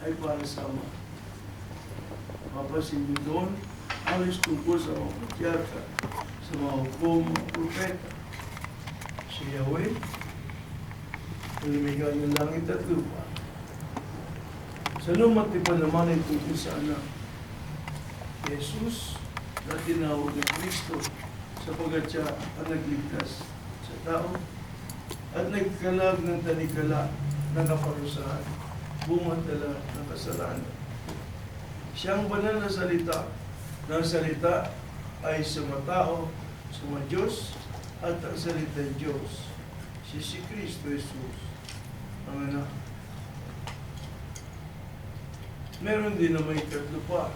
ay para sa Ama. Mapasin niyo doon, alis tungkol sa mga patriarka, sa mga hukom, mga propeta. Si Yahweh, lumikha ng langit at lupa. Sa lumati pa naman ay tungkol sa anak. Jesus na tinawag ng Kristo sapagkat siya ang nagligtas sa tao at nagkalag ng tanikala ng kaparusahan, bunga dala ng kasalanan. Siyang banal na salita, ng salita ay sumatao, sumadyos, at ang salita ng Diyos, si Kristo Jesus, ang anak. Meron din na may ikatlo pa,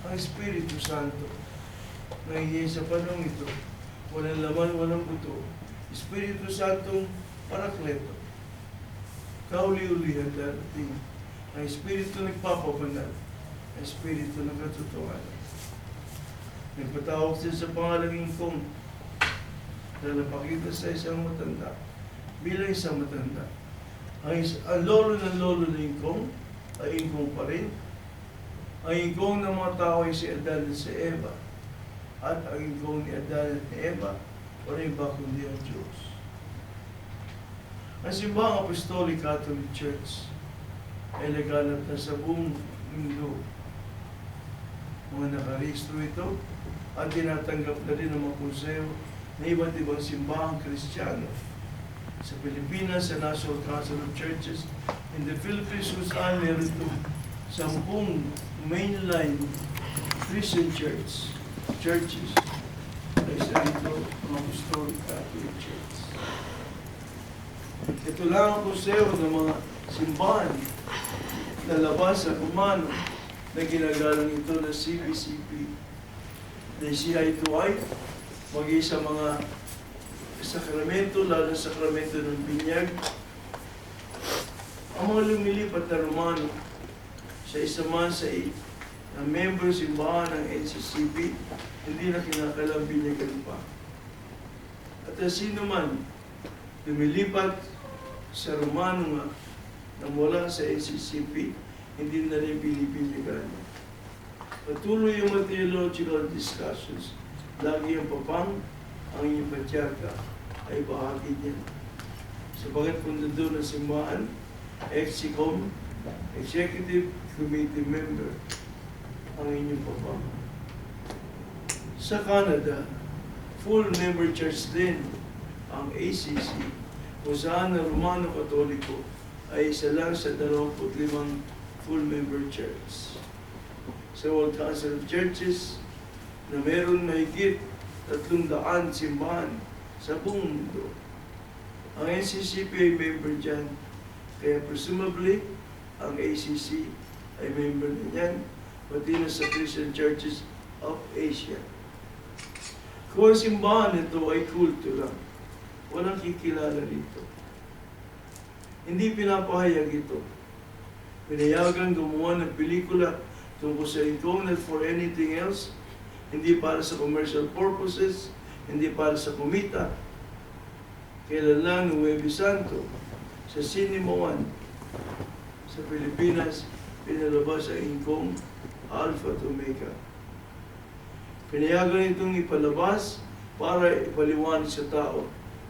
ang Espiritu Santo, na hihingi sa panahon ito, walang laman, walang buto, Espiritu Santong Parakleto, kauli-ulihan darating, ang Espiritu nagpapabanal, ang Espiritu ng katotohanan. Nagpatawag siya sa pangalangin kong na napakita sa isang matanda, bilang isang matanda. Ang lolo ng lolo ng Ingkong ay Ingkong pa rin. Ang Ingkong ng mga tao ay si Adan at si Eva. At ang Ingkong ni Adan at ni Eva, wala iba kundi ang Diyos. Ang Simbahang Apostolic Catholic Church ay laganap na sa buong mundo. Mga nakarehistro ito at tinatanggap na rin ng mga konseho na iba't ibang simbahang Kristiyano sa Pilipinas, sa National Council of Churches in the Philippines, kung saan meron itong 10 mainline Christian churches ay sa ito ang Apostolic Catholic Church. Ito lang ang konseho ng mga simbahan na labas sa Romano na ginagalang ito na CBCP, na CI2I, maging sa mga sakramento, lalo sa sakramento ng binyag. Ang mga lumilipat na Romano sa isa man sa member simbahan ng NCCP, hindi na kinakalang binyagan pa. At sino man lumilipat sa Romano nga na mula sa NCCP, hindi na rin binibinyagan. Patuloy yung mga theological discussions. Lagi ang papang, ang inyong patriarka ay bahagi niya. Sabagat kung doon ang simbahan, ex-com, executive committee member, ang inyong papang. Sa Canada, full member church din ang ACC, kung saan ang Romano Katoliko ay isa lang sa 25 full member church. Sa World Council of Churches, na meron mahigit 300 simbahan sa buong mundo. Ang NCCP ay member dyan, kaya presumably, ang ACC ay member na yan, pati na sa Christian Churches of Asia. Kung ang simbahan nito ay kulto lang, walang kikilala rito. Hindi pinapahayag ito. Pinayagan gumawa ng pelikula tungkol sa Ingkong, not for anything else, hindi para sa commercial purposes, hindi para sa kumita. Kailan lang ng Huwebes Santo, sa Cinema 1, sa Pilipinas, pinalabas ang Ingkong Alpha at Omega. Pinayagan itong ipalabas para ipaliwanag sa tao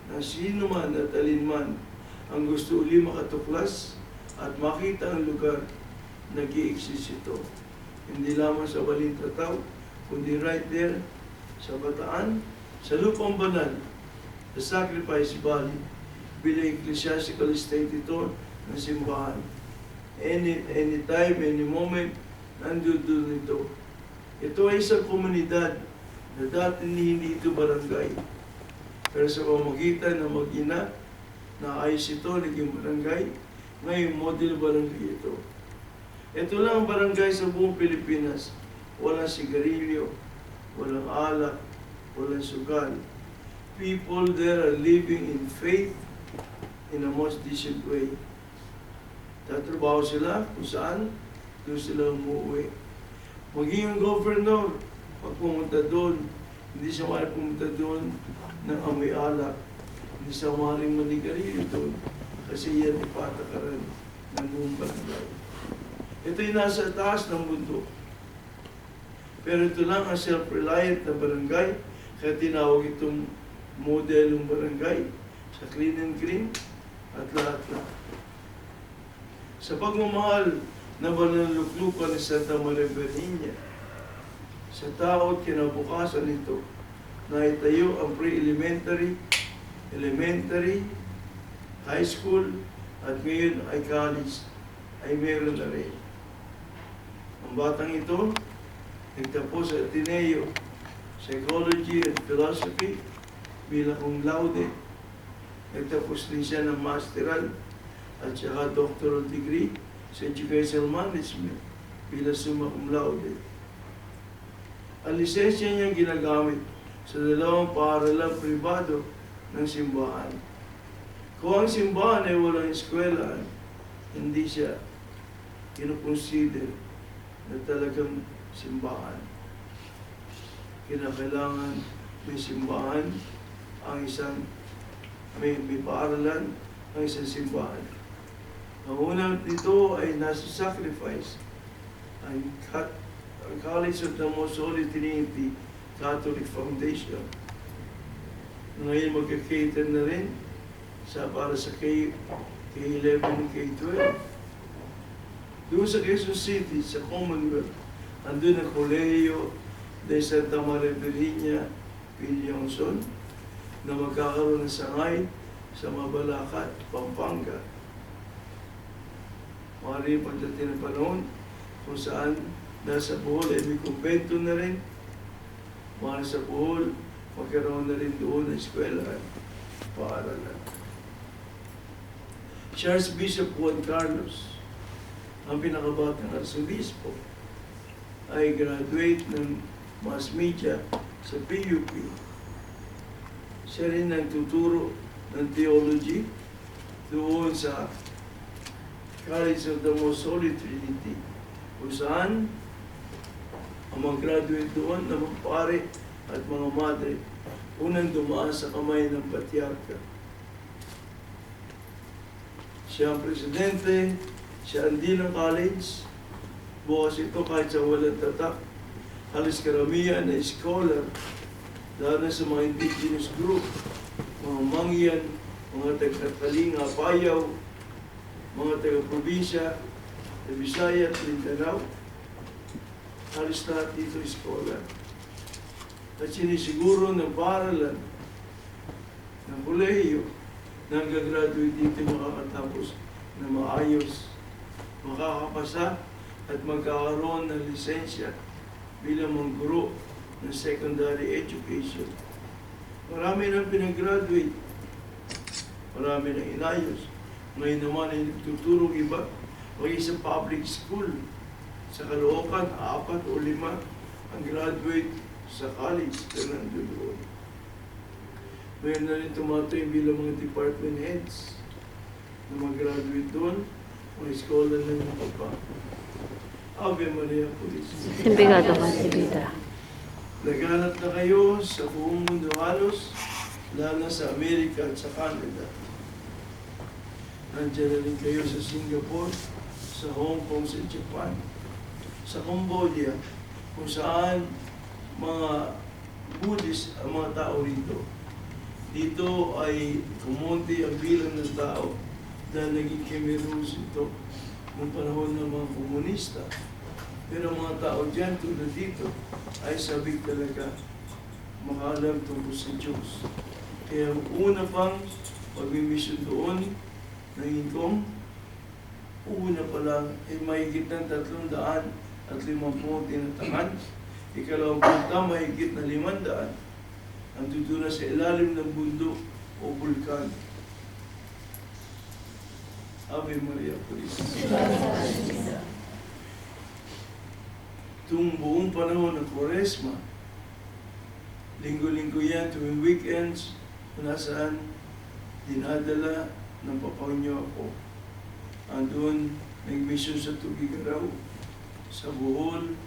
na sino man at alin man ang gusto uli makatuklas at makita ang lugar na nag-i-exist ito. Hindi lamang sa Balintataw, kundi right there sa Bataan, sa Lupang Banal, the Sacrifice Valley, bilang ecclesiastical estate ito ng simbahan. Anytime, any moment, nandun ito. Ito ay isang komunidad na dati hindi ito barangay. Pero sa pamamagitan ng mag-ina, naayos ito, naging barangay, ngayon model barangay ito. Ito lang ang barangay sa buong Pilipinas. Walang sigarilyo, walang alak, walang sugal. People there are living in faith in a most decent way. Tatrabaho sila kung saan, doon sila umuwi. Maging ang governor, pag pumunta doon, hindi siya maaaring pumunta doon ng amoy alak. Hindi siya maaaring manigarilyo doon kasi yan ipatakaran ng buong barangay. Ito'y nasa taas ng bundok. Pero ito lang ang self-reliant na barangay, kaya tinawag itong modelong barangay sa clean and green at lahat-lahat. Sa pagmamahal na mananluklukan ni Santa Maria Virginia, sa tao at kinabukasan nito, na itayo ang pre-elementary, elementary, high school, at ngayon ay college, ay meron na rin. Ang batang ito, nagtapos sa Ateneo, Psychology and Philosophy, bilang cum laude. Nagtapos din siya ng masteral at saka doctoral degree sa Educational Management bilang summa cum laude. Ang lisensya niya ginagamit sa 2 paaralang pribado ng simbahan. Kung ang simbahan ay walang eskwelahan, hindi siya kinukonsider na talagang simbahan. Kinakailangan may simbahan ang isang may paaralan ang isang simbahan. Ang unang dito ay nasa sacrifice ang College of the Most Holy Trinity Catholic Foundation. Ngayon magka-cater na rin para sa K11 and K12. Doon sa Quezon City, sa Commonwealth, andun ang Kolehiyo de Santa Maria Virginia Pilionson na magkakaroon ng sangay sa Mabalacat, Pampanga. Maaari pagdating ng panahon kung saan nasa Bohol ay may kumbento na rin. Maaari sa Bohol, magkaroon na rin doon ng eskwelahan, paaralan. Charles Bishop Juan Carlos, ang pinakabatang arsobispo, ay graduate ng mass media sa PUP. Siya rin nagtuturo ng theology doon sa College of the Most Holy Trinity, kung saan ang mga graduate doon na mga pare at mga madre unang dumaan sa kamay ng patriarka. Siya ang presidente, siya ang dean ng college. Bukas ito kahit sa walang tatak, halos karamihan na scholar, lalo na sa mga indigenous group, mga Mangyan, mga taga-Kalinga, Payaw, mga taga-probinsya, Bisaya at Mindanao, halos lahat dito scholar. At sinisiguro ng paaralan ng kolehiyo na ang gagraduate dito makakatapos na maayos, makakapasa at magkakaroon ng lisensya bilang mga guro ng secondary education. Marami nang pinag-graduate, marami nang inayos. Ngayon naman ay nagtuturong iba, maging sa public school. Sa Caloocan, 4 o 5 ang graduate sa college na nandun. Mayroon na rin tumatayo bilang mga department heads na mag-graduate doon, mga scholar na yung papa. Ave Maria Purísima. Simbigado ka, Sibida. Naghanap na kayo sa buong mundo halos, lalo na sa Amerika at sa Canada. Nandiyan na rin kayo sa Singapore, sa Hong Kong, sa Japan, sa Cambodia, kung saan mga Buddhist ang mga tao rito. Dito ay kumunti ang bilang ng tao dahil naging Khmerus ito noong panahon ng mga komunista. Pero mga tao dyan tulad dito ay sabik talaga makaalam tungkol sa Diyos. Kaya una pang pag-mission doon ng Ingkong, una pa lang ay mahigit ng 350 tinatakan. Ikalawang punta, mahigit na 500 ang tutuna sa ilalim ng bundok o bulkan. Ave Maria Purísima. Itong buong panahon ng Quaresma, linggo-linggo yan, tuwing weekends, kung nasaan dinadala ng papaunyo ako. Andun, nag-mission sa Tugigaraw, sa Bohol,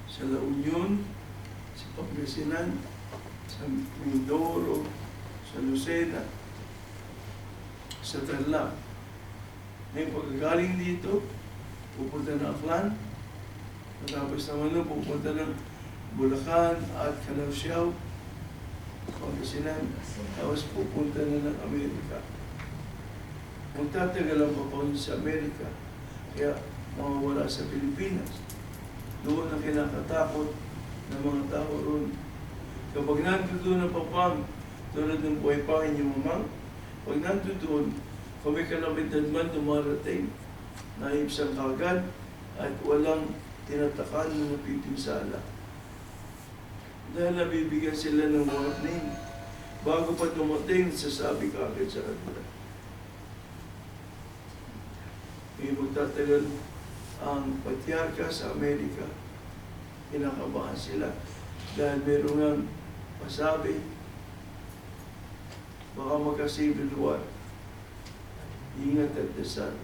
sa La Union, sa Pangasinan, sa Mindoro, sa Lucena, sa Tarlac. Ngayon pagkagaling dito, pupunta ng Aklan, matapos naman nun, pupunta ng Bulacan at Canarsiao, Pangasinan, tapos pupunta na ng Amerika. Magtatagal ang papawin sa Amerika, kaya mawawala sa Pilipinas. Doon ang kinakatakot ng mga tao roon. Kapag nandun doon ang papang, tulad ng buhay pa inyong mamang, pag nandun doon, kung may kalamitan man dumarating, naibsan kagad at walang tinatakan na napipinsala. Dahil nabibigyan sila ng warning, bago pa dumating, sasabi ka agad sa kanila. May magtatagal ang patriarka sa Amerika, kinakabahan sila dahil meron nga pasabi, baka magka-civil war. Ingat at dasal.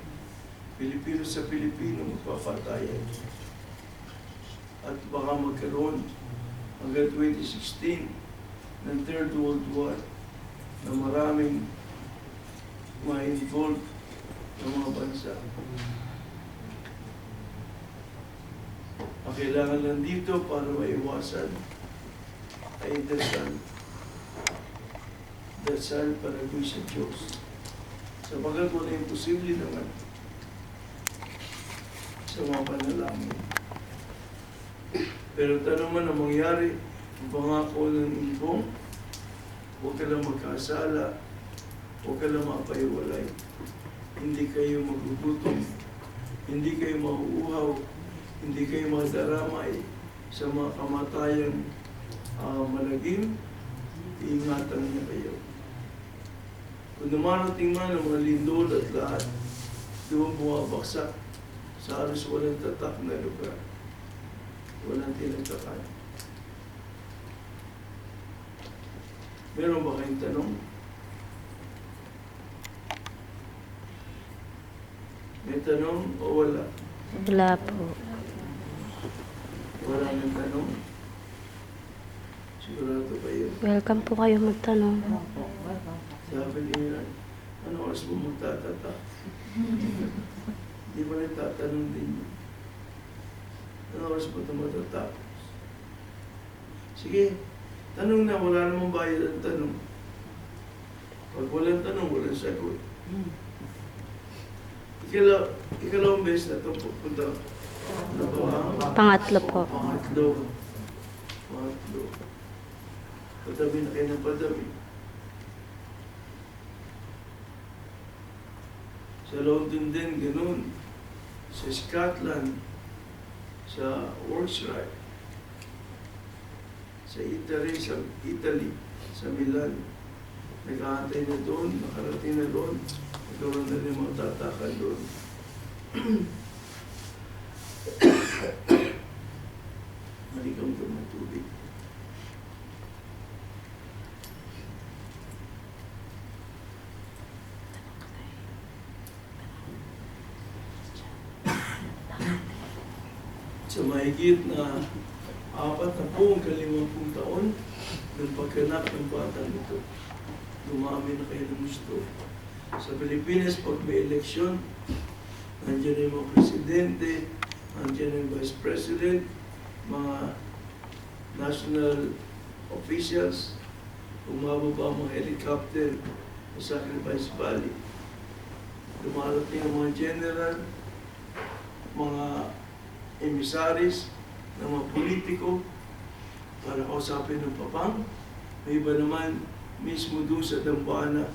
Pilipino sa Pilipino magpapatayan. At baka magkaroon hanggang 2016 ng Third World War na maraming ma-involve ng mga bansa. Ang kailangan lang dito para maiwasan ay dasal. Dasal para doon sa Diyos. Sapagat wala imposible naman sa mga panalangin. Pero tanong man ang mangyari, ang pangako ng imbong, huwag ka lang magkasala, huwag ka lang mapaiwalay. Hindi kayo magugutom, hindi kayo mauuhaw, hindi kayo madaramay sa mga kamatayang malagim, iingatan niya kayo. Kung dumarating man ang mga lindol at lahat, doon bumabaksak sa halos walang tatak na lugar. Walang tinatakan. Meron ba kayong tanong? May tanong o wala? Wala po. Wala nang tanong? Sigurado kayo. Welcome po kayo magtanong. Sabi niya, ano oras mo magtatata? Di ba nagtatanong din yun? Ano oras mo ito matatapos? Sige, tanong na, wala namang bayad ang tanong. Pag walang tanong, walang sagot. Ikalawang beses na ito pupunta. Ano ba? Pangatlo po. Pangatlo. Padabi na kayo ng padabi. Sa London din, ganun. Sa Scotland, sa Worcester, sa Italy, sa Milan. Nag-aantay na doon, nakarating na doon. Nagkaroon na rin mga tatakan doon. Malikang doon ng tubig. Sa mahigit na 40 taon ng pagkanak ng batang ito, dumami na kayo ng gusto. Sa Pilipinas, pag may eleksyon, nandiyan yung mga presidente, nandiyan yung vice president, mga national officials, umababa ang mga helicopter sa Sacrifice Valley. Dumarating ang mga general, mga emisaris ng mga politiko para kausapin ng papang. May iba naman mismo doon sa Dambana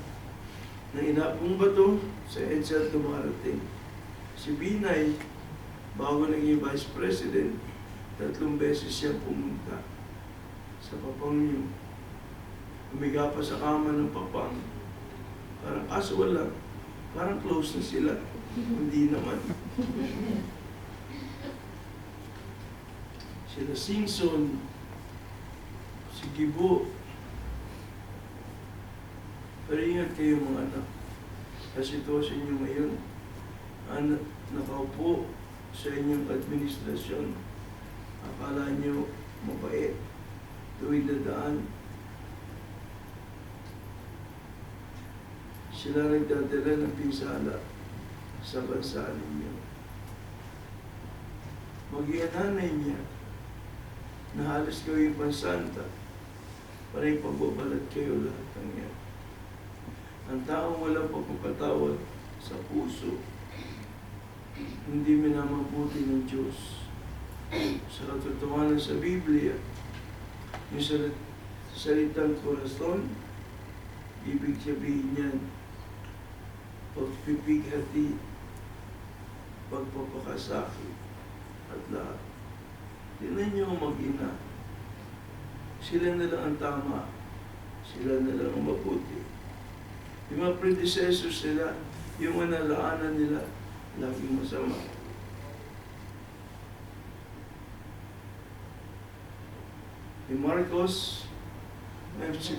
na inapong bato sa EDSA dumarating. Si Binay, bago naging vice president, 3 beses siya pumunta sa papang niyo. Umiga pa sa kama ng papang. Parang kaso wala. Parang close na sila. Hindi naman. Sila Singson, si Gibo. Pero ingat kayo mga anak. Sa sitwasyon nyo ngayon, nakaupo sa inyong administrasyon. Akala nyo mabait, tuwid na daan. Sila nagdadala ng pinsala sa bansa ninyo. maging nanay niya na halos gawing pansanta para ipagbabalat kayo lahat ng yan. Ang taong walang pagpapatawad sa puso, hindi minamabuti ng Diyos. Sa katotohanan sa Biblia, yung salitang corazon, ibig sabihin niyan, pagpipighati, pagpapakasakit, at lahat. Tingnan niyo ang mag-ina. Sila na lang ang tama. Sila na lang ang mabuti. Yung mga predecessors nila, yung mga nalaanan nila, laging masama. Ni Marcos, si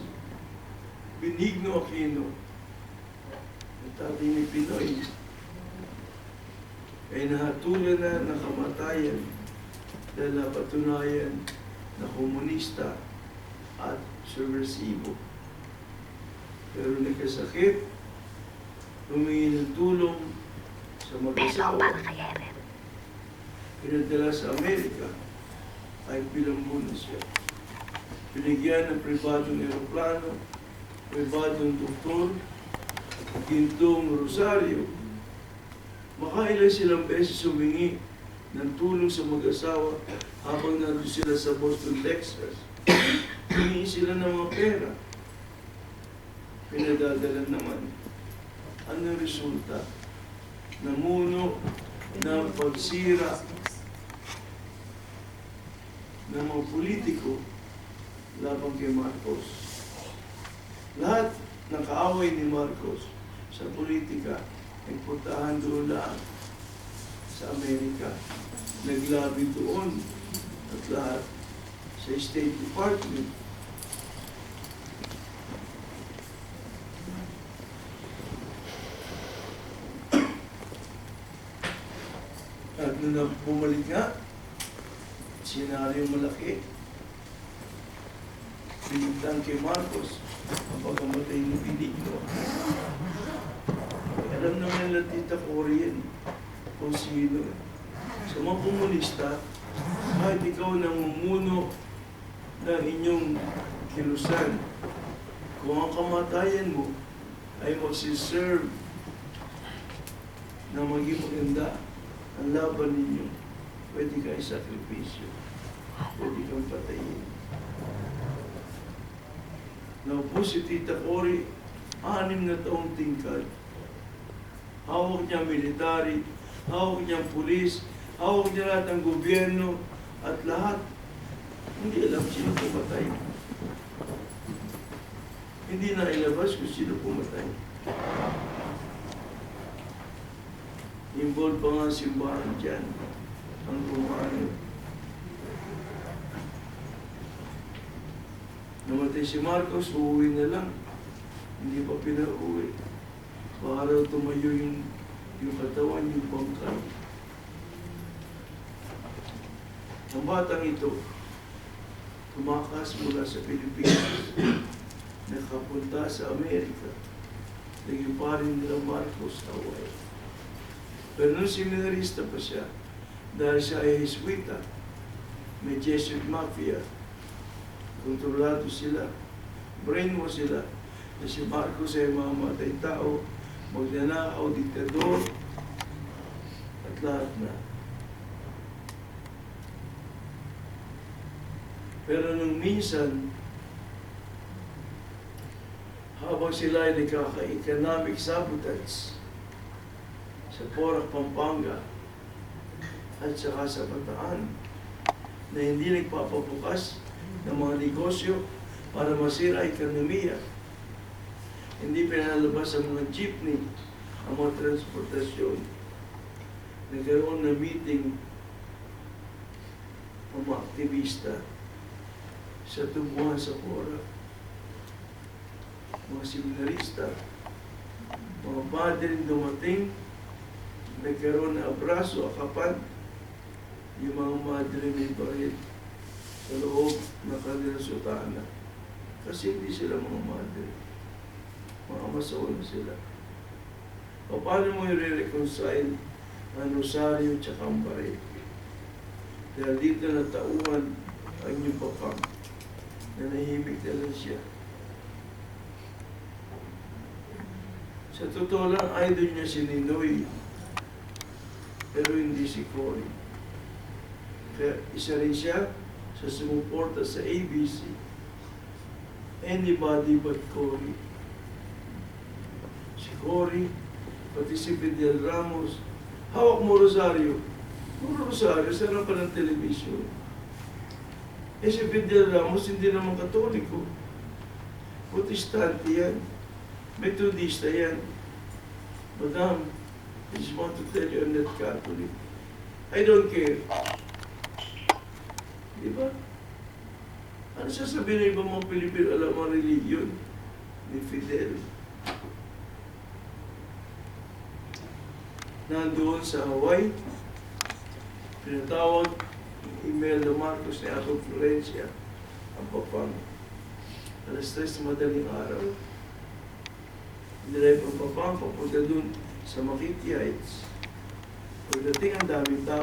Benigno Aquino, ang tatay ni Pinoy, ay nahatulan na ng kamatayan dahil napatunayan na komunista at subversibo. Pero nagkasakit, humingi ng tulong sa mag-asawa. Pinadala sa Amerika ay pilambunan siya. Binigyan ng pribadong aeroplano, pribadong doktor, gintong rosaryo. Makailan silang beses humingi ng tulong sa mag-asawa habang nandun sila sa Boston, Texas. Humingi sila ng mga pera. Pinadadala naman. Ano resulta? Namuno ng pagsira ng mga politiko laban kay Marcos. Lahat ng kaaway ni Marcos sa politika ay puntahan doon lang sa Amerika. Naglabi doon at lahat sa State Department. At nung bumalik nga, senaryong malaki, pinigtan kay Marcos ang pagkamatay ni Benigno. Alam naman nila Tita Cory yan, kung sino. Sa mga komunista, kahit ikaw nang mumuno ng inyong kilusan, kung ang kamatayan mo ay magsiserve na maging maganda ang laban ninyo, pwede kayo sakripisyo, pwede kang patayin. Naupo si Tita Cory, 6 na taong tingkad. Hawak niya military, hawak niya pulis, hawak niya lahat ng gobyerno, at lahat. Hindi alam sino pumatay. Hindi na ilabas kung sino pumatay. Involved pa nga simbahan dyan, ang Romano. Namatay si Marcos, uuwi na lang. Hindi pa pinauwi. Para tumayo yung katawan, yung bangkay. Ang batang ito, tumakas mula sa Pilipinas, nakapunta sa Amerika. Naging parin nila Marcos Hawaii. Pero nung seminarista pa siya, dahil siya ay Jesuita, may Jesuit Mafia, kontrolado sila, brainwash sila, na si Marcos ay mamamatay tao, magnanakaw, diktador, at lahat na. Pero nung minsan, habang sila ay nagkaka-economic sabotage sa Porac, Pampanga, at saka sa Bataan, na hindi nagpapabukas ng mga negosyo para masira ang ekonomiya. Hindi pinalabas ang mga jeepney, ang mga transportasyon. Nagkaroon na meeting ang mga aktivista sa tubuhan sa Porac. Mga seminarista, mga padre dumating, nagkaroon na abraso, akapan, yung mga madre may baril sa loob ng kanilang sutana. Kasi hindi sila mga madre. Mga masaon sila. O paano mo i-reconcile ang rosaryo at ang baril? Dahil dito natauhan ang inyong papang na nahimik na lang siya. Sa totoo lang, idol niya si Ninoy, pero hindi si Cory. Kaya isa rin siya sa sumuporta sa ABC. Anybody but Cory. Si Cory, pati si Fidel Ramos, hawak mo Rosario. Puro Rosario, sa harapan ng television. Eh si Fidel Ramos, hindi naman Katoliko. Protestante yan. Methodista yan. Madam, I just want to tell you I'm not Catholic. I don't care. Di ba? Ano sasabihin ng ibang mga Pilipino alam ang religion ni Fidel? Nandoon sa Hawaii, pinatawag email na Marcos ni Ato Florencia ang papang. Alas 3 na madaling araw. Nilay ang papang papunta dun sa Makiti Heights. Pagdating ang daming tao,